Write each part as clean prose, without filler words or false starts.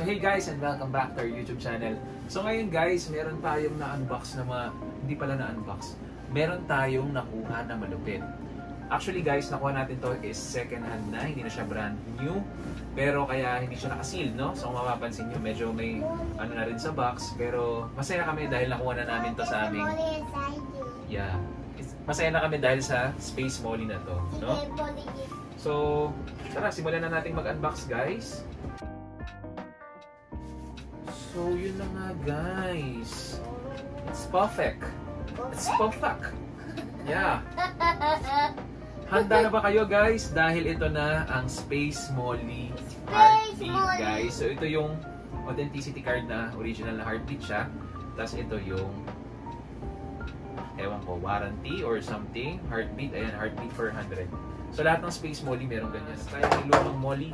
So hey guys, and welcome back to our YouTube channel. So ngayon guys, meron tayong na-unbox na hindi pala na-unbox. Meron tayong nakuha na malupit. Actually guys, nakuha natin to is second hand na, hindi na siya brand new. Pero kaya hindi siya nakaseal, no? So kung mapapansin nyo, medyo may ano na rin sa box. Pero masaya kami dahil nakuha na namin to sa aming... Yeah. Masaya na kami dahil sa Space Molly na to, no? So, tara, simulan na natin mag-unbox guys. So, yun na nga guys. It's perfect. It's perfect. Yeah. Handa na ba kayo guys? Dahil ito na ang Space Molly Heartbeat guys. So, ito yung authenticity card na original na heartbeat siya. Tapos ito yung ewan ko, warranty or something. Heartbeat. Ayan, heartbeat for 100. So, lahat ng Space Molly meron ganyan. Kaya yung lumang Molly.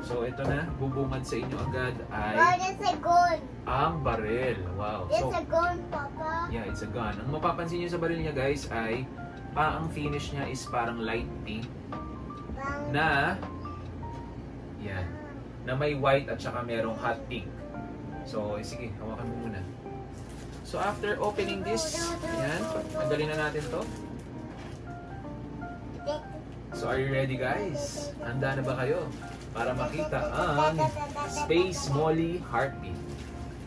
So, ito na, bubungad sa inyo agad ay it's a gun. Ang baril. Wow. It's So, a gun, Papa. yeah, it's a gun. Ang mapapansin nyo sa baril niya guys ay ang finish niya is parang light pink na yan, na may white at saka merong hot pink. So, sige, hawakan mo muna. So, after opening this, yan, madali na natin to. So, are you ready guys? Handa na ba kayo para makita ang Space Molly Heartbeat?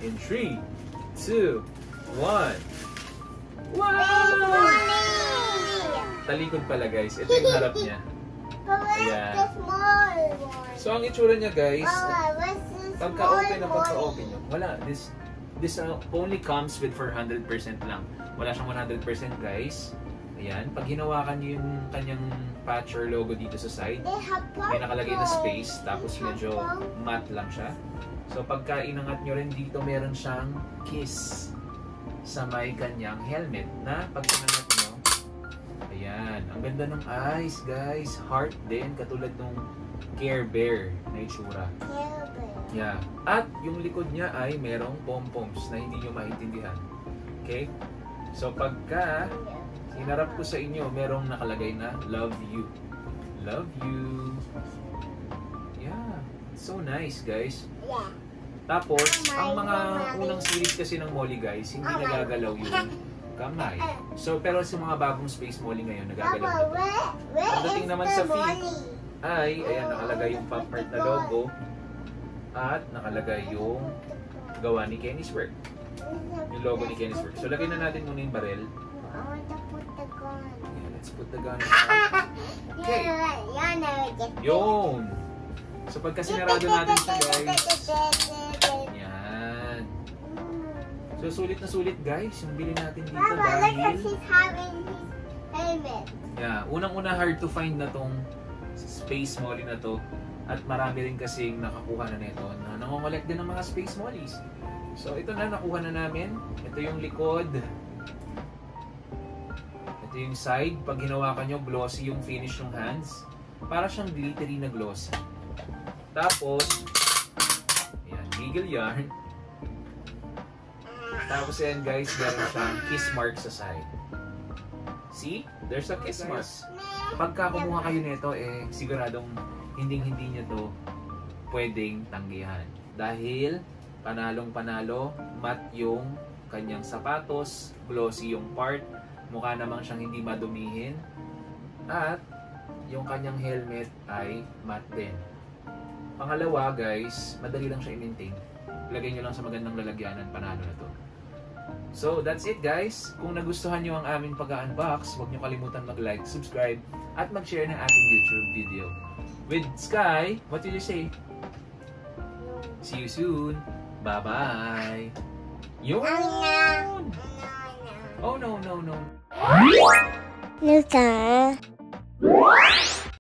In 3, 2, 1. Wow! Talikod pala guys. Ito yung harap niya. Ayan. So, ang itsura niya guys, pagka-open nyo, wala. This only comes with 400% lang. Wala siyang 100% guys. Ayan. Pag hinawakan nyo yung kanyang patch or logo dito sa side, may nakalagay na space, tapos medyo matte lang siya. So pagka inangat nyo rin dito, meron siyang kiss sa may kanyang helmet na pag inangat nyo, ayan. Ang ganda ng eyes guys. Heart din, katulad nung Care Bear na itsura. Yeah. At yung likod niya ay merong pom-poms na hindi nyo maintindihan. Okay? So pagka hinarap ko sa inyo, merong nakalagay na love you. Love you. Yeah. So nice guys. Yeah. Tapos, ang mga unang series kasi ng Molly guys, hindi nagagalaw yung kamay. So, pero sa mga bagong Space Molly ngayon, nagagalaw ito. Pagdating naman sa feet, ay, ayan, nakalagay yung pop art na logo. At nakalagay yung gawa ni Kenny's Work. Yung logo ni Kenny's Work. So, lagay na natin muna yung barel. I want to put the gun. Yeah, let's put the gun on. Okay. Yun. So pagka sinarado natin siya guys. Yan. So sulit na sulit guys yung bili natin dito dahil he's having his helmet. yeah, unang-una hard to find na tong Space Molly na to. At marami rin kasing nakakuha na nito na nangongolekt din ng mga Space Mollies. So ito na, nakuha na namin. Ito yung likod. Ito yung side. Pag hinawakan nyo, glossy yung finish ng hands. Para siyang glittery na glossy. Tapos, ayan, giggle yarn. Tapos yan guys, meron siyang kiss mark sa side. See? There's a kiss mark. Pagka kumuha kayo nito, siguradong hindi nyo to pwedeng tanggihan. Dahil, panalong-panalo, matte yung kanyang sapatos, glossy yung part, mukha namang siyang hindi madumihin, at yung kanyang helmet ay matte din. Pangalawa guys, madali lang siya i-maintain. Lagay nyo lang sa magandang lalagyanan, panalo na to. So that's it guys. Kung nagustuhan nyo ang aming pag-unbox, huwag nyo kalimutan mag-like, subscribe, at mag-share ng ating YouTube video. With Sky, what did you say? See you soon. Bye-bye. Yun! Oh no. Luka.